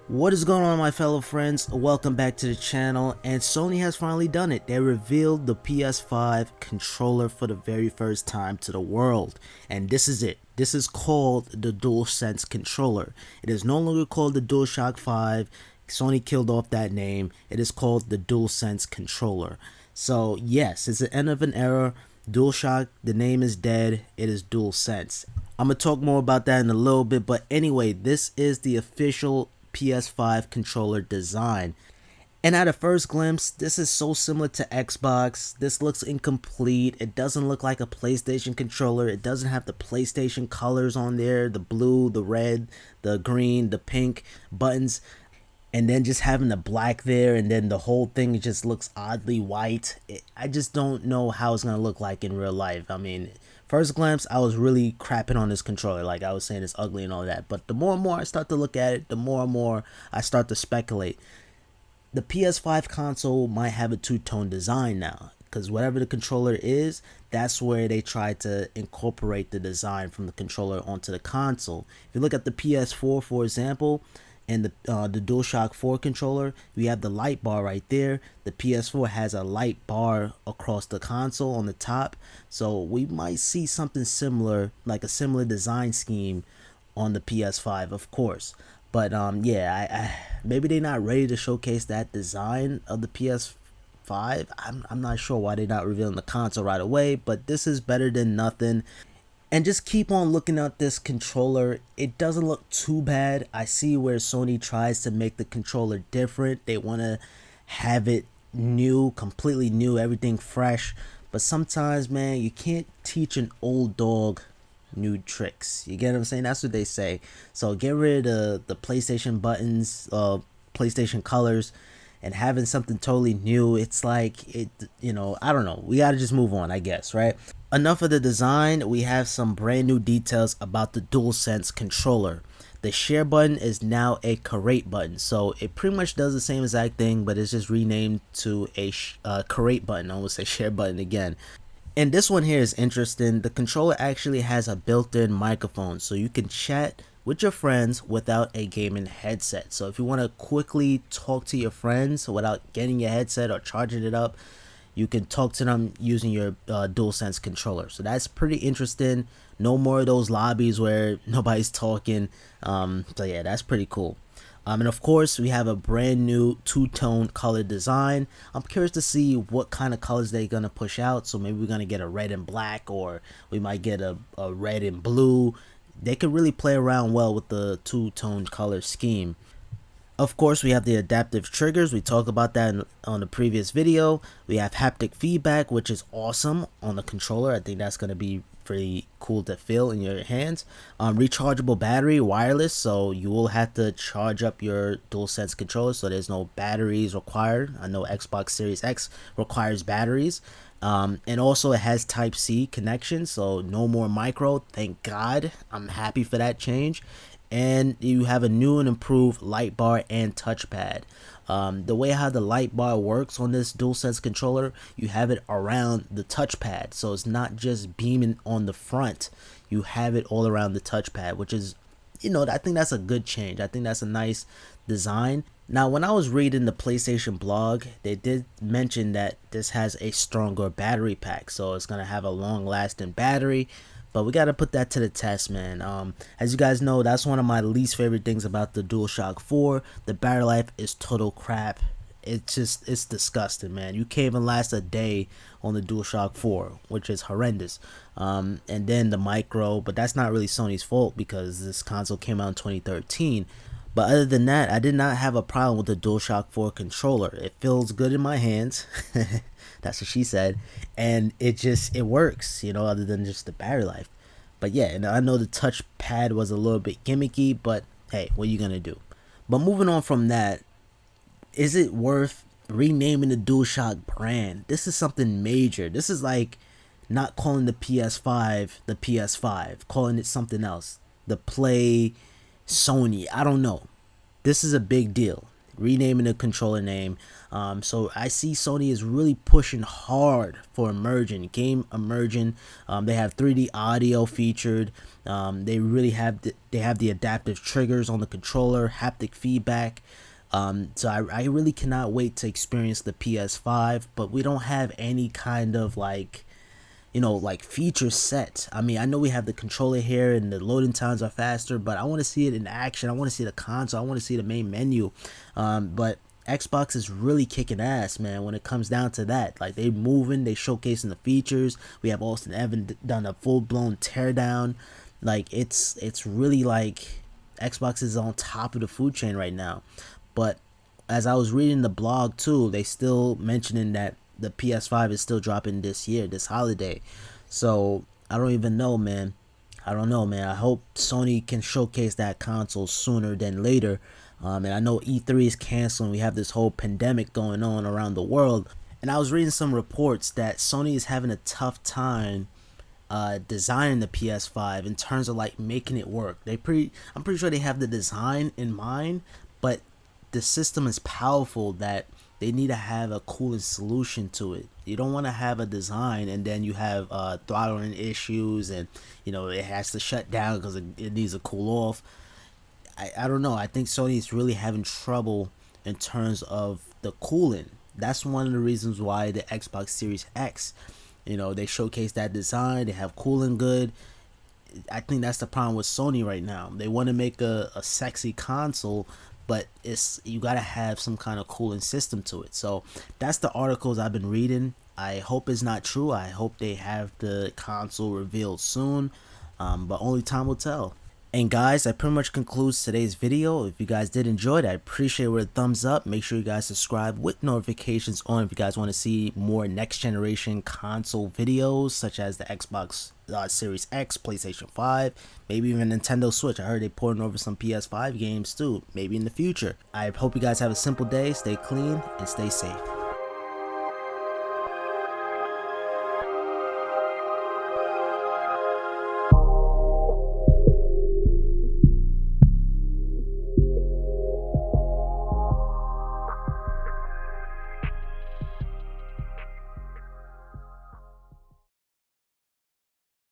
What is going on, my fellow friends? Welcome back to the channel. And Sony has finally done it. They revealed the PS5 controller for the very first time to the world, and this is it. This is called the DualSense controller. It is no longer called the DualShock 5. Sony killed off that name. It is called the DualSense controller. So yes, it's the end of an era. DualShock, the name is dead. It is DualSense. I'm gonna talk more about that in a little bit, but anyway, this is the official PS5 controller design. And at a first glimpse, this is so similar to Xbox. This looks incomplete. It doesn't look like a PlayStation controller. It doesn't have the PlayStation colors on there, the blue, the red, the green, the pink buttons, and then just having the black there, and then the whole thing just looks oddly white. I just don't know how it's gonna look like in real life. I mean, first glance, I was really crapping on this controller. Like, I was saying it's ugly and all that, but the more and more I start to look at it, the more and more I start to speculate. The PS5 console might have a two-tone design now, because whatever the controller is, that's where they try to incorporate the design from the controller onto the console. If you look at the PS4, for example, and the DualShock 4 controller, we have the light bar right there. The PS4 has a light bar across the console on the top, so we might see something similar, like a similar design scheme on the PS5, of course. But yeah, maybe they're not ready to showcase that design of the PS5. I'm not sure why they're not revealing the console right away, but this is better than nothing. And just keep on looking at this controller. It doesn't look too bad. I see where Sony tries to make the controller different. They want to have it new, completely new, everything fresh. But sometimes, man, you can't teach an old dog new tricks. You get what I'm saying? That's what they say. So get rid of the PlayStation buttons, PlayStation colors, and having something totally new. It's like, I don't know. We got to just move on, I guess, right? Enough of the design. We have some brand new details about the DualSense controller. The share button is now a create button, so it pretty much does the same exact thing, but it's just renamed to a create button. I almost say share button again. And this one here is interesting. The controller actually has a built-in microphone, so you can chat with your friends without a gaming headset. So if you want to quickly talk to your friends without getting your headset or charging it up, you can talk to them using your DualSense controller. So that's pretty interesting. No more of those lobbies where nobody's talking. So yeah, that's pretty cool. And of course, we have a brand new two-tone color design. I'm curious to see what kind of colors they're going to push out. So maybe we're going to get a red and black, or we might get a red and blue. They could really play around well with the two-tone color scheme. Of course, we have the adaptive triggers. We talked about that on the previous video. We have haptic feedback, which is awesome on the controller. I think that's going to be pretty cool to feel in your hands. Rechargeable battery, wireless, so you will have to charge up your DualSense controller, so there's no batteries required. I know Xbox Series X requires batteries. And also it has Type-C connection, so no more micro. Thank God. I'm happy for that change. And you have a new and improved light bar and touchpad. The way how the light bar works on this DualSense controller, you have it around the touchpad, so it's not just beaming on the front. You have it all around the touchpad, which is, I think that's a good change. I think that's a nice design. Now, when I was reading the PlayStation blog, they did mention that this has a stronger battery pack, so it's gonna have a long-lasting battery. But we got to put that to the test, man. As you guys know, that's one of my least favorite things about the DualShock 4. The battery life is total crap. It's disgusting, man. You can't even last a day on the DualShock 4, which is horrendous. And then the micro, but that's not really Sony's fault because this console came out in 2013. But other than that, I did not have a problem with the DualShock 4 controller. It feels good in my hands. That's what she said. And it works, other than just the battery life. But yeah, and I know the touchpad was a little bit gimmicky, but hey, what are you going to do? But moving on from that, is it worth renaming the DualShock brand? This is something major. This is like not calling the PS5 the PS5, calling it something else. The Play Sony. I don't know. This is a big deal. renaming the controller name. So I see Sony is really pushing hard for immersion, game immersion. They have 3D audio featured. They really have the adaptive triggers on the controller, haptic feedback. So I really cannot wait to experience the PS5, but we don't have any kind of like, like feature set. I mean, I know we have the controller here and the loading times are faster, but I want to see it in action. I want to see the console. I want to see the main menu. But Xbox is really kicking ass, man, when it comes down to that. Like, they moving, they showcasing the features. We have Austin Evans done a full-blown teardown. Like, it's really like Xbox is on top of the food chain right now. But as I was reading the blog too, they still mentioning that the PS5 is still dropping this year, this holiday. So I don't even know, man. I don't know, man. I hope Sony can showcase that console sooner than later. And I know E3 is canceling. We have this whole pandemic going on around the world. And I was reading some reports that Sony is having a tough time designing the PS5 in terms of like making it work. I'm pretty sure they have the design in mind, but the system is powerful that they need to have a cooling solution to it. You don't want to have a design and then you have throttling issues and it has to shut down because it needs to cool off. I don't know. I think Sony is really having trouble in terms of the cooling. That's one of the reasons why the Xbox Series X, they showcase that design. They have cooling good. I think that's the problem with Sony right now. They want to make a sexy console, but you gotta have some kind of cooling system to it. So that's the articles I've been reading. I hope it's not true. I hope they have the console revealed soon, but only time will tell. And guys, that pretty much concludes today's video. If you guys did enjoy it, I appreciate it with a thumbs up. Make sure you guys subscribe with notifications on if you guys want to see more next generation console videos, such as the Xbox Series X, PlayStation 5, maybe even Nintendo Switch. I heard they porting over some PS5 games too, maybe in the future. I hope you guys have a simple day, stay clean, and stay safe.